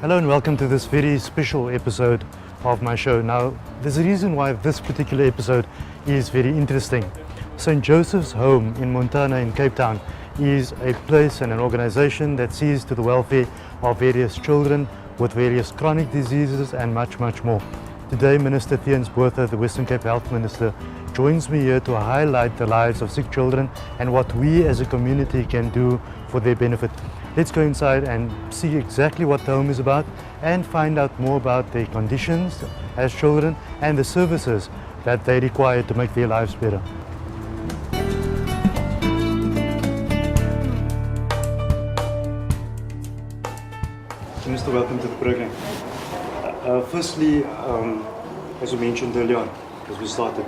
Hello and welcome to this very special episode of my show. Now, there's a reason why this particular episode is very interesting. St. Joseph's Home in Montana in Cape Town is a place and an organization that sees to the welfare of various children with various chronic diseases and much, much more. Today, Minister Theuns Botha, the Western Cape Health Minister, joins me here to highlight the lives of sick children and what we as a community can do for their benefit. Let's go inside and see exactly what the home is about and find out more about their conditions as children and the services that they require to make their lives better. Mr. Welcome to the program. Firstly, as you mentioned earlier on, as we started,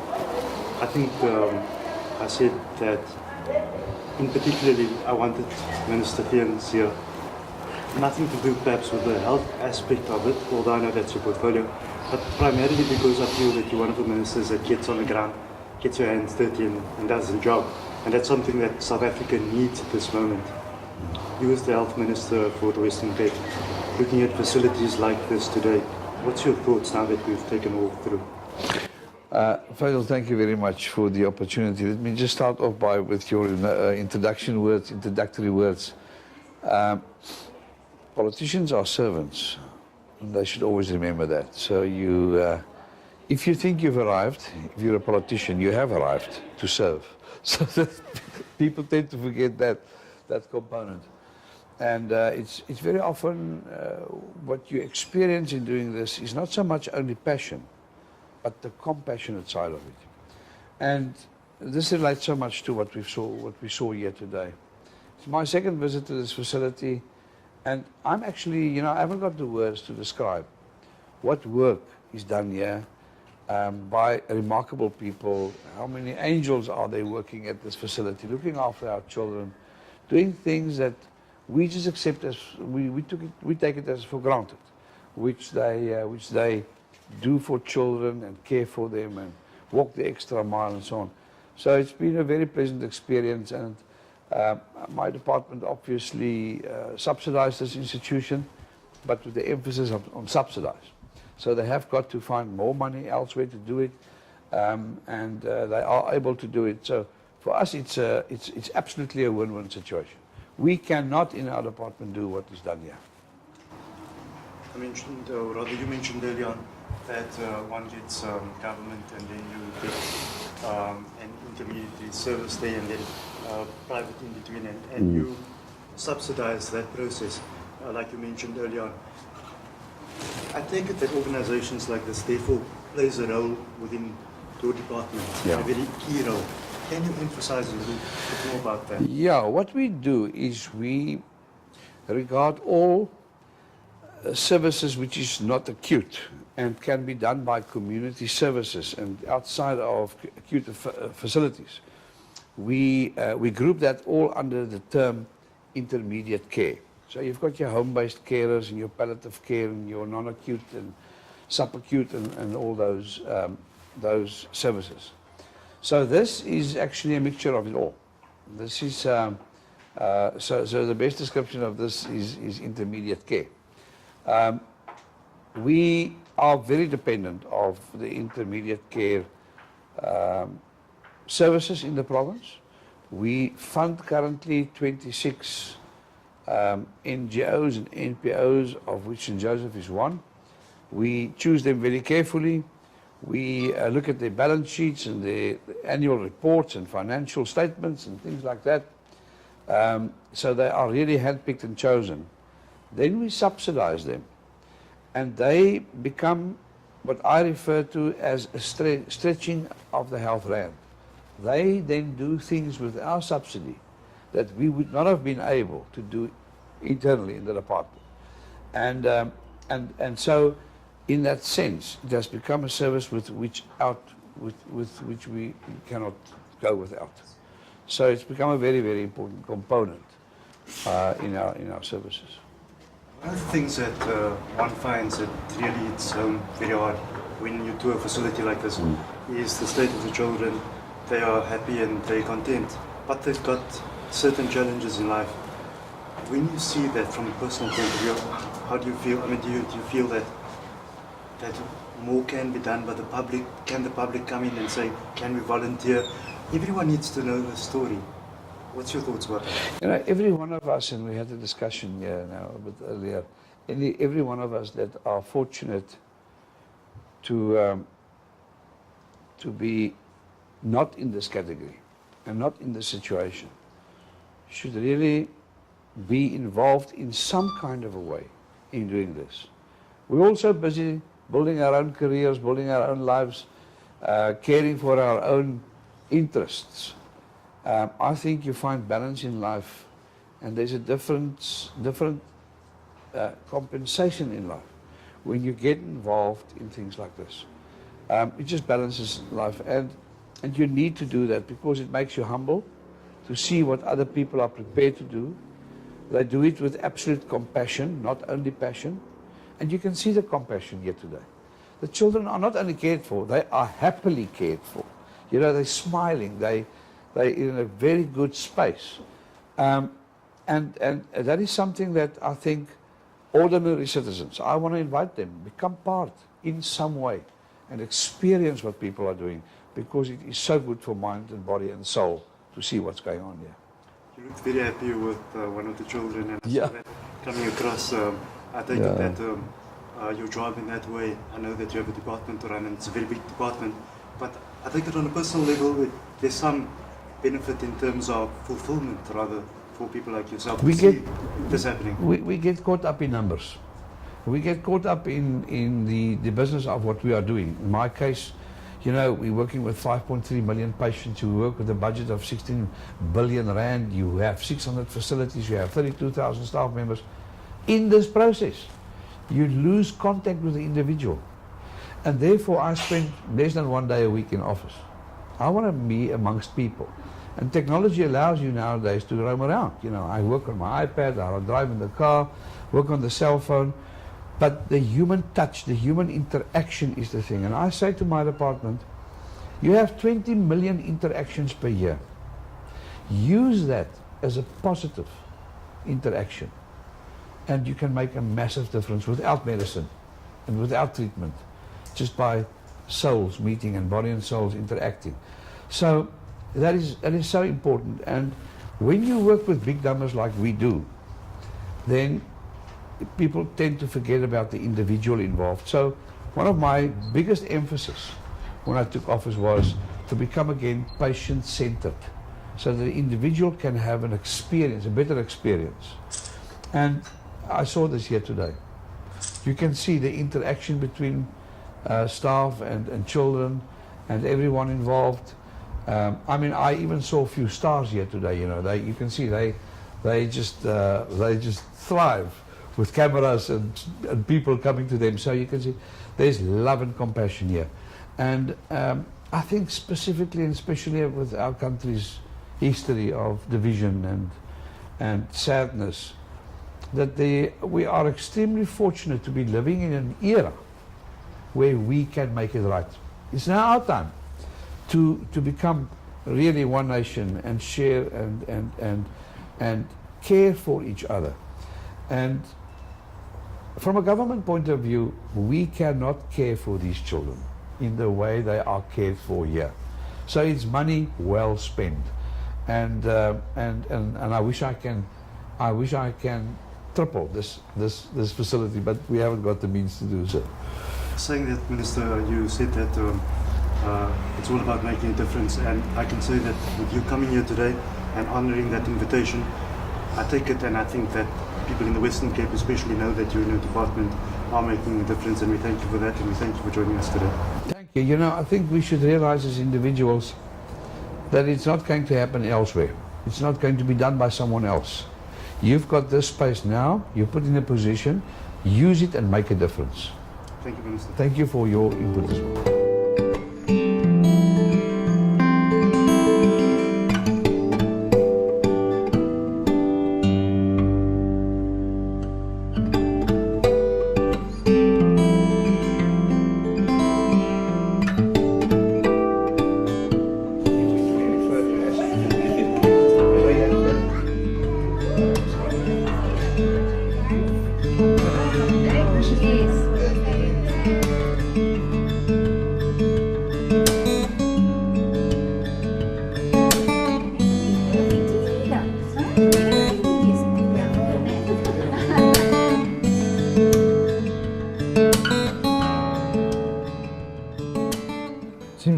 I think I said that in particularly I wanted Minister Theuns here, nothing to do perhaps with the health aspect of it, although I know that's your portfolio, but primarily because I feel that you're one of the ministers that gets on the ground, gets your hands dirty and does the job. And that's something that South Africa needs at this moment. You as the Health Minister for the Western Cape, looking at facilities like this today, what's your thoughts now that we've taken all through? Faizal, thank you very much for the opportunity. Let me just start off with your introductory words. Politicians are servants, and they should always remember that. So if you think you've arrived, if you're a politician, you have arrived to serve. So that people tend to forget that component. And it's very often what you experience in doing this is not so much only passion, but the compassionate side of it. And this relates so much to what we saw here today. It's my second visit to this facility, and I'm actually, I haven't got the words to describe what work is done here by remarkable people. How many angels are they working at this facility, looking after our children, doing things that we just accept as, we take it as for granted, which they do for children and care for them and walk the extra mile and so on. So it's been a very pleasant experience, and my department obviously subsidized this institution, but with the emphasis on subsidize. So they have got to find more money elsewhere to do it, and they are able to do it. So for us, it's absolutely a win-win situation. We cannot in our department do what is done here. I mentioned, or rather you mentioned earlier on, that one gets government and then you get an intermediate service there and then private in between, and you subsidize that process, like you mentioned earlier on. I take it that organizations like this therefore plays a role within your department, a very key role. Can you emphasize a little bit more about that? Yeah, what we do is we regard all services which is not acute and can be done by community services and outside of acute facilities. We group that all under the term intermediate care. So you've got your home-based carers and your palliative care and your non-acute and subacute and all those services. So this is actually a mixture of it all. This is so the best description of this is intermediate care. We are very dependent of the intermediate care services in the province. We fund currently 26 NGOs and NPOs, of which St. Joseph is one. We choose them very carefully. We look at their balance sheets and their annual reports and financial statements and things like that. So they are really handpicked and chosen. Then we subsidize them, and they become what I refer to as a stretching of the health rand. They then do things with our subsidy that we would not have been able to do internally in the department. And so in that sense, it has become a service with which we cannot go without. So it's become a very, very important component in our services. One of the things that one finds that really it's very hard when you tour a facility like this is the state of the children. They are happy and they're content, but they've got certain challenges in life. When you see that from a personal point of view, how do you feel? I mean, do you feel that more can be done by the public? Can the public come in and say, can we volunteer? Everyone needs to know the story. What's your thoughts about that? You know, every one of us, and we had a discussion here now a bit earlier, every one of us that are fortunate to be not in this category and not in this situation should really be involved in some kind of a way in doing this. We're also busy building our own careers, building our own lives, caring for our own interests. I think you find balance in life, and there's a different compensation in life when you get involved in things like this. It just balances life, and you need to do that because it makes you humble to see what other people are prepared to do. They do it with absolute compassion, not only passion, and you can see the compassion here today. The children are not only cared for, they are happily cared for. You know, they're smiling, they're in a very good space. And that is something that I think ordinary citizens, I want to invite them, become part in some way and experience what people are doing, because it is so good for mind and body and soul to see what's going on here. You looked very happy with one of the children, and Yeah. that coming across. I take it that your job in that way, I know that you have a department to run, and it's a very big department, but I think that on a personal level, there's some benefit in terms of fulfillment, rather, for people like yourself to see this happening. We get caught up in numbers. We get caught up in the business of what we are doing. In my case, you know, we're working with 5.3 million patients. You work with a budget of 16 billion rand. You have 600 facilities. You have 32,000 staff members. In this process, you lose contact with the individual. And therefore, I spend less than 1 day a week in office. I want to be amongst people. And technology allows you nowadays to roam around. You know, I work on my iPad, I drive in the car, work on the cell phone. But the human touch, the human interaction is the thing. And I say to my department, you have 20 million interactions per year. Use that as a positive interaction. And you can make a massive difference without medicine and without treatment, just by souls meeting and body and souls interacting. So that is so important. And when you work with big numbers like we do, then people tend to forget about the individual involved. So one of my biggest emphasis when I took office was to become again patient-centered, so that the individual can have an experience, a better experience. And I saw this here today. You can see the interaction between staff and children and everyone involved. I mean, I even saw a few stars here today. You know, you can see they just thrive with cameras and people coming to them. So you can see there's love and compassion here. And I think specifically and especially with our country's history of division and sadness, that we are extremely fortunate to be living in an era where we can make it right. It's now our time to become really one nation and share and care for each other. And from a government point of view, we cannot care for these children in the way they are cared for here. So it's money well spent. And I wish I can triple this facility, but we haven't got the means to do so. Saying that, Minister, you said that it's all about making a difference, and I can say that with you coming here today and honouring that invitation, I take it and I think that people in the Western Cape especially know that you in your department are making a difference, and we thank you for that, and we thank you for joining us today. Thank you. You know, I think we should realize as individuals that it's not going to happen elsewhere. It's not going to be done by someone else. You've got this space now, you're put in a position, use it and make a difference. Thank you, Minister. Thank you for your input as well.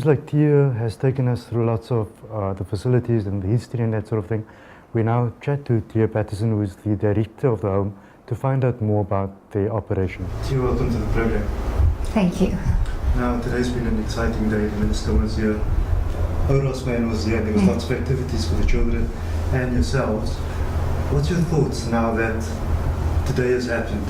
seems like Tia has taken us through lots of the facilities and the history and that sort of thing. We now chat to Tia Patterson, who is the director of the home, to find out more about their operation. Tia, welcome to the program. Thank you. Now, today's been an exciting day. The Minister was here, Oros Man was here, there was lots of activities for the children and yourselves. What's your thoughts now that today has happened?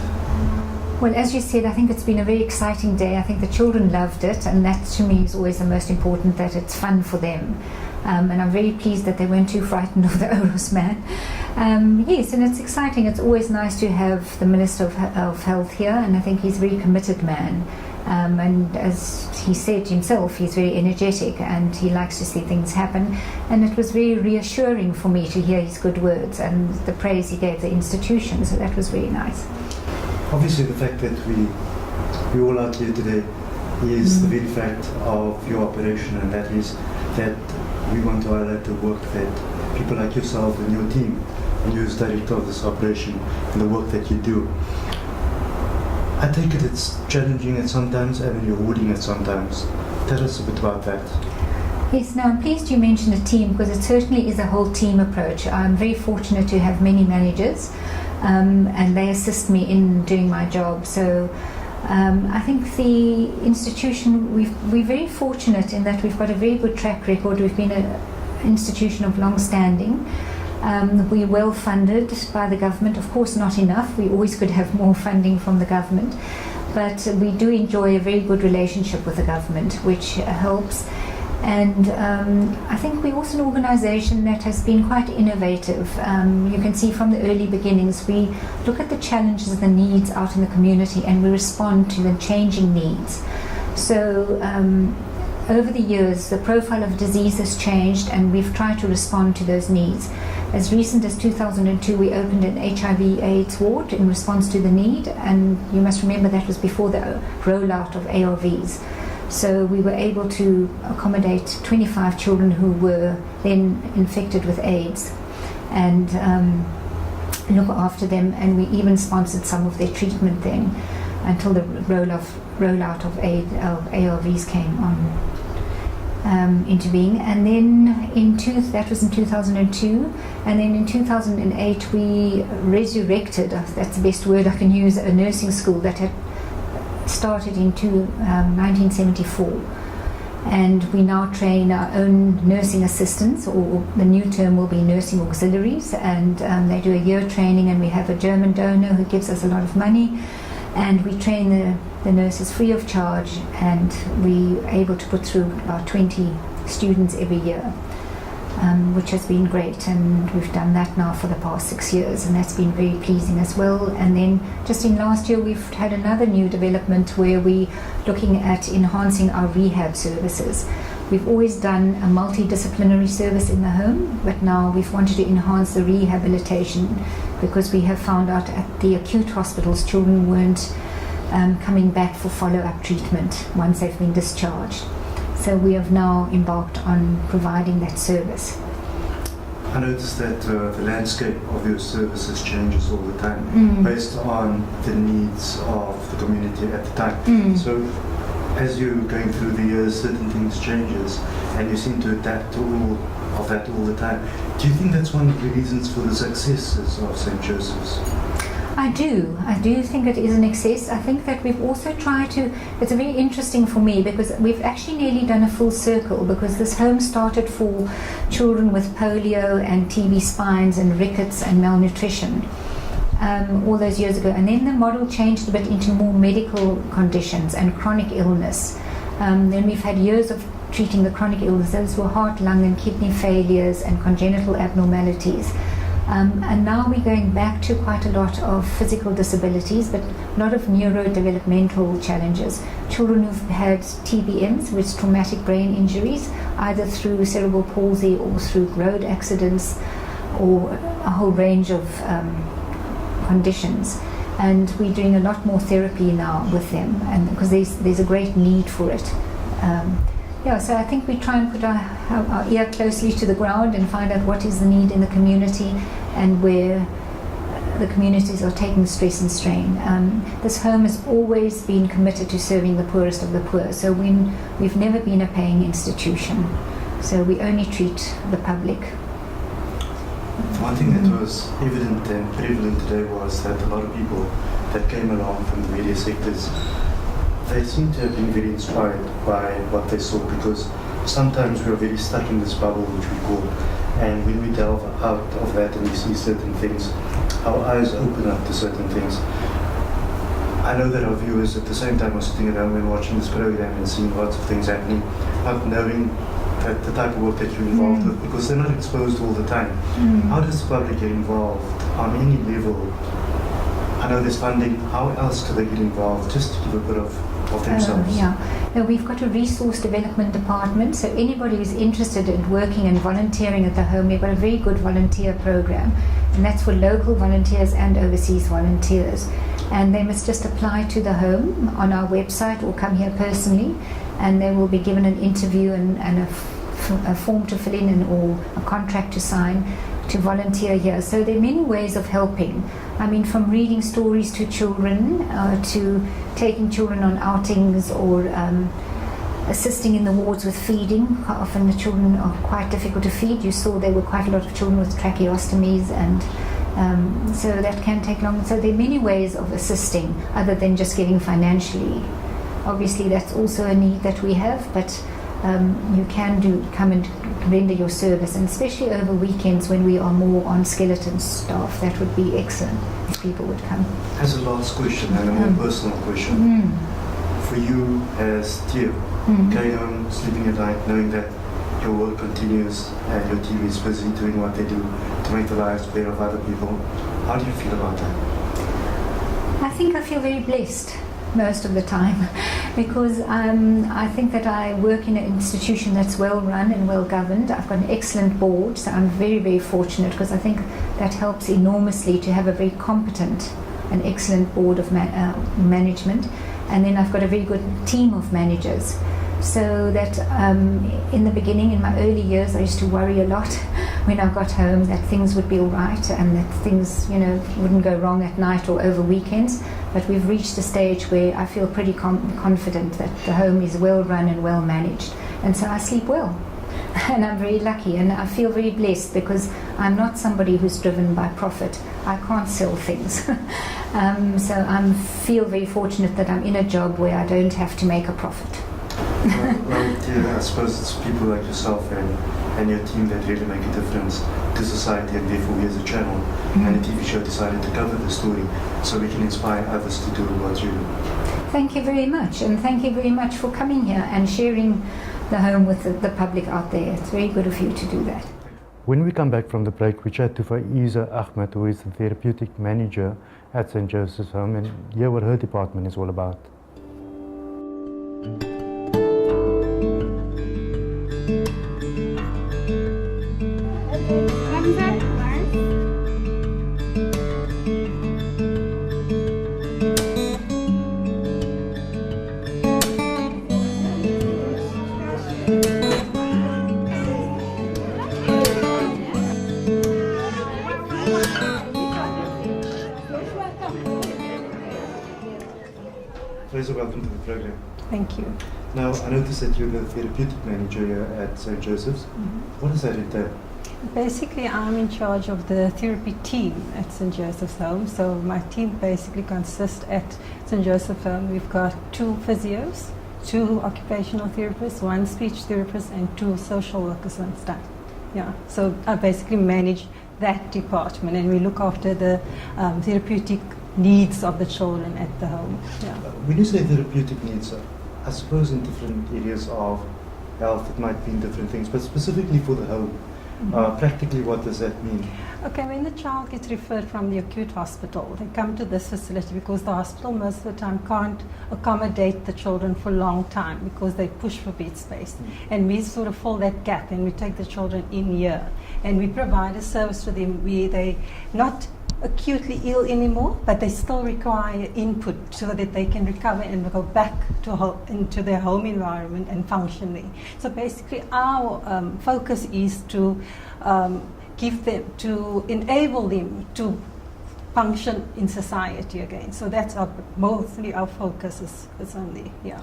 Well, as you said, I think it's been a very exciting day. I think the children loved it, and that to me is always the most important, that it's fun for them. And I'm very pleased that they weren't too frightened of the Oros Man. Yes, and it's exciting. It's always nice to have the Minister of Health here, and I think he's a very committed man. And as he said himself, he's very energetic and he likes to see things happen. And it was very reassuring for me to hear his good words and the praise he gave the institution, so that was very nice. Obviously, the fact that we all out here today is the very fact of your operation, and that is that we want to highlight the work that people like yourself and your team, and you as director of this operation, and the work that you do. I take it it's challenging at sometimes and rewarding at sometimes. Tell us a bit about that. Yes, now I'm pleased you mentioned a team, because it certainly is a whole team approach. I'm very fortunate to have many managers, and they assist me in doing my job. So I think the institution, we're very fortunate in that we've got a very good track record. We've been an institution of long standing. We're well funded by the government. Of course, not enough. We always could have more funding from the government. But we do enjoy a very good relationship with the government, which helps. And I think we're also an organisation that has been quite innovative. You can see from the early beginnings, we look at the challenges and the needs out in the community, and we respond to the changing needs. So over the years, the profile of disease has changed, and we've tried to respond to those needs. As recent as 2002, we opened an HIV/AIDS ward in response to the need, and you must remember that was before the rollout of ARVs. So we were able to accommodate 25 children who were then infected with AIDS, and look after them, and we even sponsored some of their treatment then until the rollout of ARVs came on into being. And then that was in 2002, and then in 2008 we resurrected, that's the best word I can use, a nursing school that had started in 1974, and we now train our own nursing assistants, or the new term will be nursing auxiliaries, and they do a year training, and we have a German donor who gives us a lot of money, and we train the nurses free of charge, and we're able to put through about 20 students every year, which has been great, and we've done that now for the past 6 years, and that's been very pleasing as well. And then just in last year we've had another new development where we're looking at enhancing our rehab services. We've always done a multidisciplinary service in the home, but now we've wanted to enhance the rehabilitation, because we have found out at the acute hospitals children weren't coming back for follow-up treatment once they've been discharged. So we have now embarked on providing that service. I noticed that the landscape of your services changes all the time based on the needs of the community at the time. So as you're going through the years, certain things changes, and you seem to adapt to all of that all the time. Do you think that's one of the reasons for the successes of St. Joseph's? I do think it is an excess. I think that we've also tried to, it's very interesting for me because we've actually nearly done a full circle, because this home started for children with polio and TB spines and rickets and malnutrition all those years ago, and then the model changed a bit into more medical conditions and chronic illness. Then we've had years of treating the chronic illnesses. Those were heart, lung and kidney failures and congenital abnormalities. And now we're going back to quite a lot of physical disabilities, but a lot of neurodevelopmental challenges. Children who've had TBMs, which is traumatic brain injuries, either through cerebral palsy or through road accidents, or a whole range of conditions. And we're doing a lot more therapy now with them, and because there's a great need for it. So I think we try and put our ear closely to the ground and find out what is the need in the community, and where the communities are taking stress and strain. This home has always been committed to serving the poorest of the poor. So we've never been a paying institution. So we only treat the public. One thing that was evident and prevalent today was that a lot of people that came along from the various sectors, they seem to have been very inspired by what they saw, because sometimes we are very stuck in this bubble which we call, and when we delve out of that and we see certain things, our eyes open up to certain things. I know that our viewers at the same time are sitting at home and watching this program and seeing lots of things happening, not knowing that the type of work that you're involved with, because they're not exposed all the time. How does the public get involved on any level? I know there's funding. How else do they get involved, just to give a bit of themselves? No, we've got a resource development department, so anybody who's interested in working and volunteering at the home, we've got a very good volunteer program, and that's for local volunteers and overseas volunteers. And they must just apply to the home on our website or come here personally, and they will be given an interview and a form to fill in or a contract to sign to volunteer here. So there are many ways of helping. I mean, from reading stories to children, to taking children on outings, or assisting in the wards with feeding. Quite often the children are quite difficult to feed. You saw there were quite a lot of children with tracheostomies, and so that can take long. So there are many ways of assisting other than just giving financially. Obviously that's also a need that we have, but you can come and render your service, and especially over weekends when we are more on skeleton staff, that would be excellent if people would come. As a last question, and a more personal question, for you as Theo, going home, sleeping at night, knowing that your work continues and your team is busy doing what they do to make the lives better of other people, how do you feel about that? I think I feel very blessed most of the time, because I think that I work in an institution that's well run and well governed. I've got an excellent board, so I'm very, very fortunate, because I think that helps enormously to have a very competent and excellent board of management. And then I've got a very good team of managers. So that in the beginning, in my early years, I used to worry a lot when I got home that things would be all right and that things, wouldn't go wrong at night or over weekends. But we've reached a stage where I feel pretty confident that the home is well run and well managed. And so I sleep well. And I'm very lucky, and I feel very blessed, because I'm not somebody who's driven by profit. I can't sell things. So I feel very fortunate that I'm in a job where I don't have to make a profit. I suppose it's people like yourself and your team that really make a difference to society, and therefore we as a channel and a TV show decided to cover the story so we can inspire others to do what you do. Thank you very much, and thank you very much for coming here and sharing the home with the public out there. It's very good of you to do that. When we come back from the break, we chat to Faizal Ahmed, who is the therapeutic manager at St. Joseph's Home, and hear what her department is all about. Faizal, welcome to the program. Thank you. Now, I noticed that you're the therapeutic manager here at St. Joseph's. What does that entail? Basically, I'm in charge of the therapy team at St. Joseph's Home. So my team basically consists at St. Joseph's Home. We've got 2 physios, 2 occupational therapists, 1 speech therapist, and 2 social workers on staff. Yeah. So I basically manage that department, and we look after the therapeutic needs of the children at the home. Yeah. When you say therapeutic needs, I suppose in different areas of health it might mean different things, but specifically for the home, practically what does that mean? Okay, when the child gets referred from the acute hospital, they come to this facility because the hospital most of the time can't accommodate the children for a long time because they push for bed space. And we sort of fill that gap, and we take the children in here and we provide a service to them where they not acutely ill anymore, but they still require input so that they can recover and go back into their home environment and functioning. So basically our focus is to give them, to enable them to function in society again. So that's mostly our focus is on there. Yeah.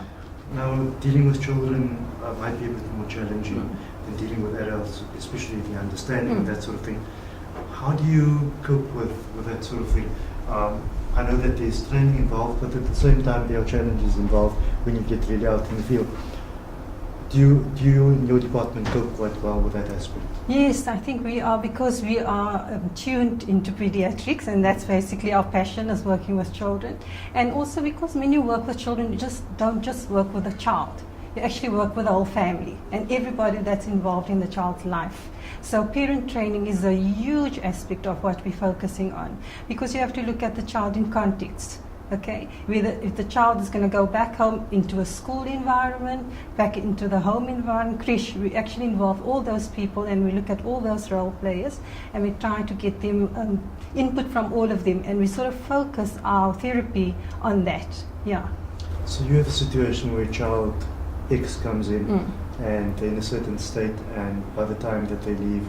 Now, dealing with children might be a bit more challenging than dealing with adults, especially the understanding of that sort of thing. How do you cope with that sort of thing? I know that there's training involved, but at the same time there are challenges involved when you get really out in the field. Do you in your department cope quite well with that aspect? Yes, I think we are, because we are tuned into pediatrics, and that's basically our passion, is working with children. And also because when you work with children, you don't just work with a child. You actually work with the whole family and everybody that's involved in the child's life. So parent training is a huge aspect of what we're focusing on, because you have to look at the child in context. Okay, if the child is going to go back home into a school environment, back into the home environment, creche, we actually involve all those people, and we look at all those role players, and we try to get them input from all of them, and we sort of focus our therapy on that. Yeah. So you have a situation where child X comes in and they're in a certain state, and by the time that they leave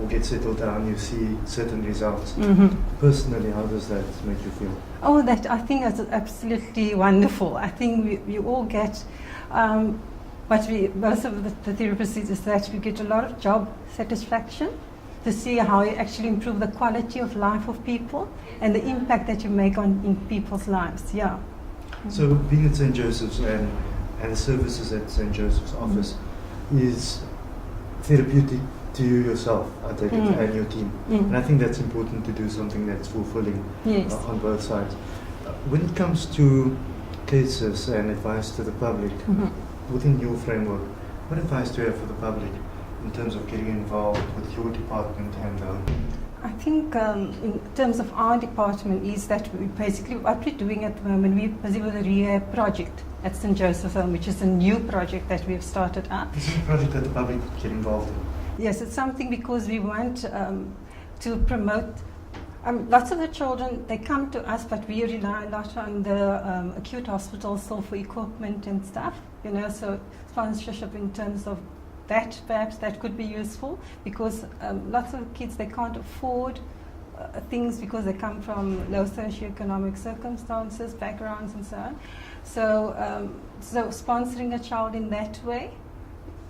or get settled down, you see certain results. Personally, how does that make you feel? Oh, that I think is absolutely wonderful. I think we all get, most of the therapists is that we get a lot of job satisfaction to see how you actually improve the quality of life of people and the impact that you make in people's lives. Yeah. So being at St. Joseph's and the services that St. Joseph's offers is therapeutic to you yourself, I take it, and your team. And I think that's important to do something that's fulfilling on both sides. When it comes to cases and advice to the public, within your framework, what advice do you have for the public in terms of getting involved with your department and I think in terms of our department is that we basically, what we're doing at the moment, we're busy with a rehab project at St. Joseph's Home, which is a new project that we've started up. This is a project that the public get involved in. Yes, it's something because we want to promote. Lots of the children, they come to us, but we rely a lot on the acute hospitals still for equipment and stuff, so sponsorship in terms of that, perhaps that could be useful, because lots of kids, they can't afford things because they come from low socioeconomic circumstances, backgrounds and so on. So sponsoring a child in that way,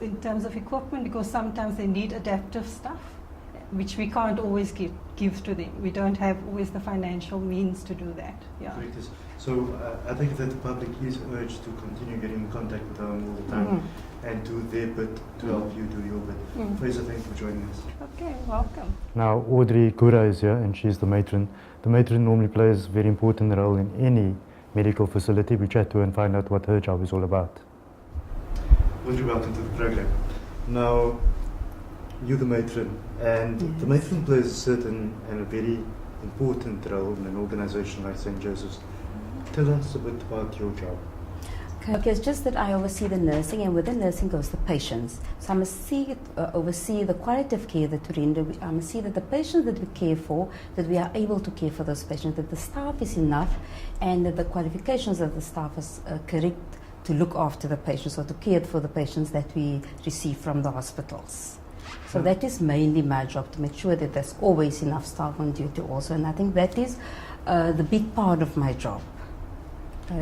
in terms of equipment, because sometimes they need adaptive stuff, which we can't always give to them. We don't have always the financial means to do that. Yeah. So I think that the public is urged to continue getting in contact with them all the time and do their bit to help you do your bit. Faizal, thank you for joining us. Okay, welcome. Now Audrey Kura is here, and she's the matron. The matron normally plays a very important role in any medical facility. We chat to her and find out what her job is all about. Audrey, welcome to the program. Now, you're the matron, and the matron plays a certain and a very important role in an organization like St. Joseph's. Tell us a bit about your job. Okay, it's just that I oversee the nursing, and with the nursing goes the patients. So I must oversee the quality of care that we render. I must see that the patients that we care for, that we are able to care for those patients, that the staff is enough, and that the qualifications of the staff is correct to look after the patients or to care for the patients that we receive from the hospitals. So that is mainly my job, to make sure that there's always enough staff on duty also, and I think that is the big part of my job,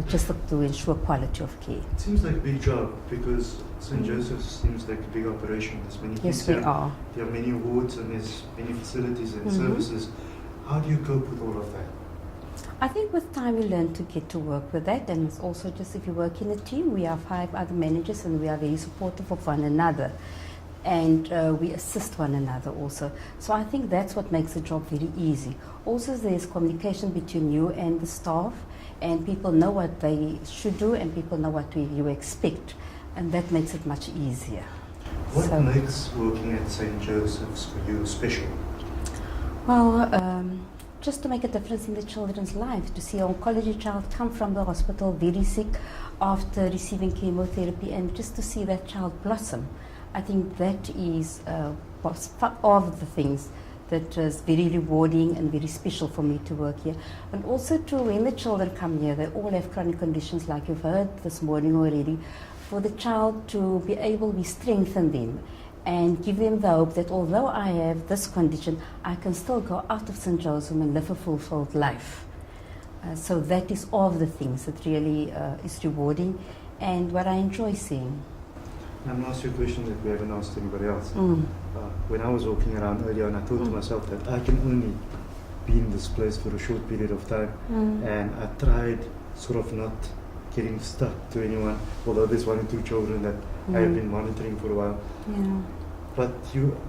just to ensure quality of care. It seems like a big job because St. Joseph's seems like a big operation. There's many Yes, kids we are. There are many wards and there's many facilities and services. How do you cope with all of that? I think with time you learn to get to work with that, and it's also just if you work in a team, we are 5 other managers and we are very supportive of one another, and we assist one another also. So I think that's what makes the job very easy. Also there's communication between you and the staff, and people know what they should do and people know what you expect, and that makes it much easier. What makes working at St. Joseph's for you special? Well, just to make a difference in the children's life, to see an oncology child come from the hospital very sick after receiving chemotherapy, and just to see that child blossom. I think that is of the things that is very rewarding and very special for me to work here. And also too, when the children come here, they all have chronic conditions like you've heard this morning already. For the child to be able, we strengthen them. and give them the hope that although I have this condition, I can still go out of St. Joseph's and live a fulfilled life. So that is all of the things that really is rewarding and what I enjoy seeing. I'm going to ask you a question that we haven't asked anybody else. When I was walking around earlier, and I thought to myself that I can only be in this place for a short period of time, and I tried sort of not getting stuck to anyone, although there's 1 or 2 children that I have been monitoring for a while. Yeah. But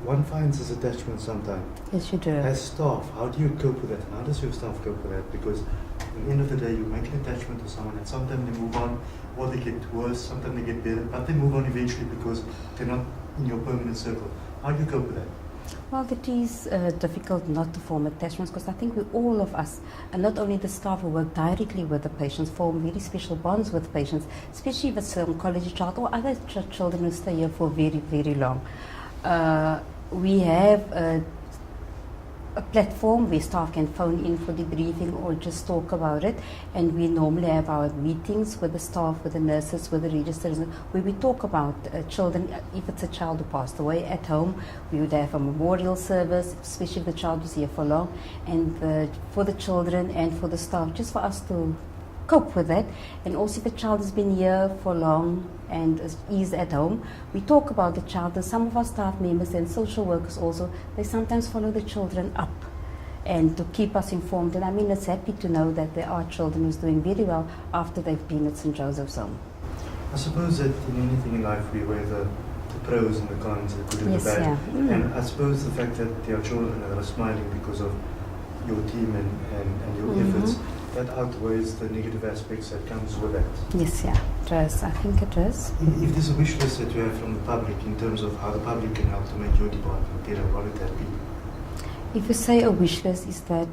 one finds this attachment sometimes. Yes, you do. As staff, how do you cope with that? And how does your staff cope with that? Because at the end of the day, you make an attachment to someone, and sometimes they move on, or they get worse, sometimes they get better, but they move on eventually because they're not in your permanent circle. How do you cope with that? Well, it is difficult not to form attachments because I think we all of us, and not only the staff who work directly with the patients, form very special bonds with patients, especially if it's an oncology child or other children who stay here for very, very long. We have a platform where staff can phone in for debriefing or just talk about it, and we normally have our meetings with the staff, with the nurses, with the registers, where we talk about children. If it's a child who passed away at home, we would have a memorial service, especially if the child was here for long, and for the children and for the staff, just for us to cope with that. And also if the child has been here for long and is at home, we talk about the child. And some of our staff members and social workers also, they sometimes follow the children up and to keep us informed. And I mean, it's happy to know that there are children who's doing very well after they've been at St. Joseph's Home. I suppose that in anything in life we weigh the pros and the cons, the good and Yes, the bad. yeah. And I suppose the fact that there are children that are smiling because of your team and your efforts, that outweighs the negative aspects that comes with that. Yes, yeah, it does. I think it does. If there's a wish list that you have from the public in terms of how the public can help to make your department better, what would that be? If you say a wish list, is that,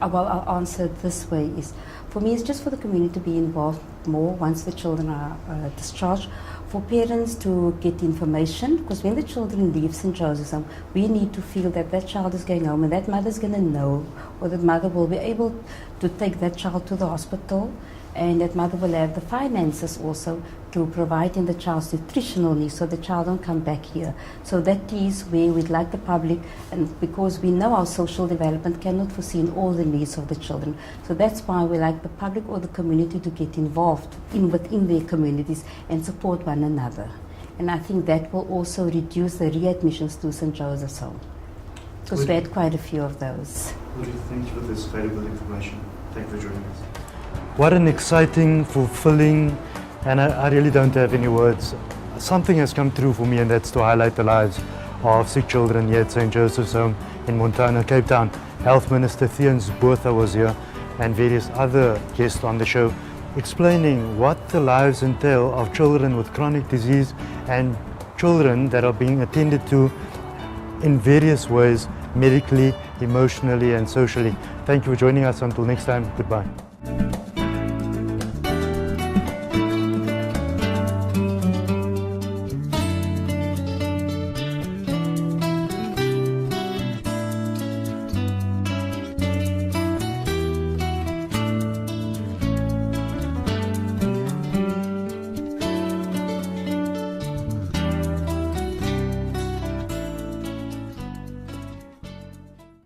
well, I'll answer it this way, is for me it's just for the community to be involved more once the children are discharged, for parents to get information, because when the children leave St. Joseph's Home, we need to feel that that child is going home and that mother's going to know, or that mother will be able to take that child to the hospital, and that mother will have the finances also to provide in the child's nutritional needs so the child don't come back here. So that is where we'd like the public, and because we know our social development cannot foresee in all the needs of the children. So that's why we like the public or the community to get involved within their communities and support one another. And I think that will also reduce the readmissions to St. Joseph's Home, because we had quite a few of those. Would you thank you for this valuable information? Thank you for joining us. What an exciting, fulfilling, and I really don't have any words. Something has come through for me, and that's to highlight the lives of sick children here at St. Joseph's Home in Montana, Cape Town. Health Minister Theuns Botha was here, and various other guests on the show, explaining what the lives entail of children with chronic disease and children that are being attended to in various ways, medically, emotionally, and socially. Thank you for joining us. Until next time, goodbye.